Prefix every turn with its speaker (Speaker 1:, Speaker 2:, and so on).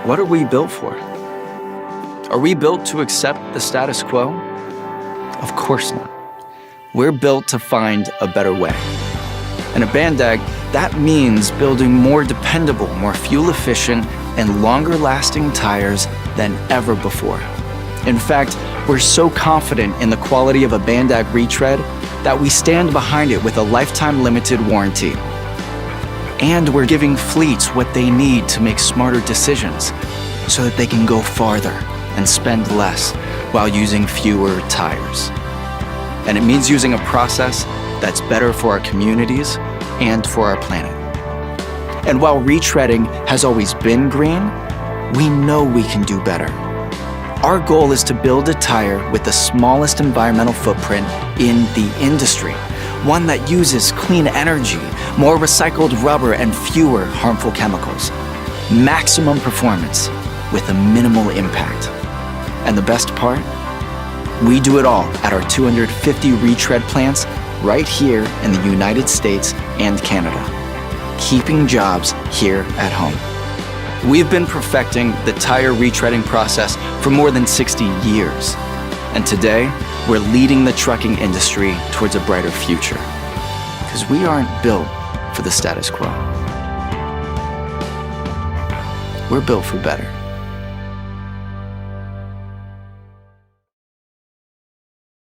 Speaker 1: what are we built for? Are we built to accept the status quo? Of course not. We're built to find a better way. And at Bandag, that means building more dependable, more fuel-efficient, and longer-lasting tires than ever before. In fact, we're so confident in the quality of a Bandag Retread that we stand behind it with a lifetime limited warranty. And we're giving fleets what they need to make smarter decisions so that they can go farther and spend less while using fewer tires. And it means using a process that's better for our communities and for our planet. And while retreading has always been green, we know we can do better. Our goal is to build a tire with the smallest environmental footprint in the industry, one that uses clean energy, more recycled rubber, and fewer harmful chemicals. Maximum performance with a minimal impact. And the best part? We do it all at our 250 retread plants right here in the United States and Canada, keeping jobs here at home. We've been perfecting the tire retreading process for more than 60 years. And today, we're leading the trucking industry towards a brighter future. Because we aren't built for the status quo. We're built for better.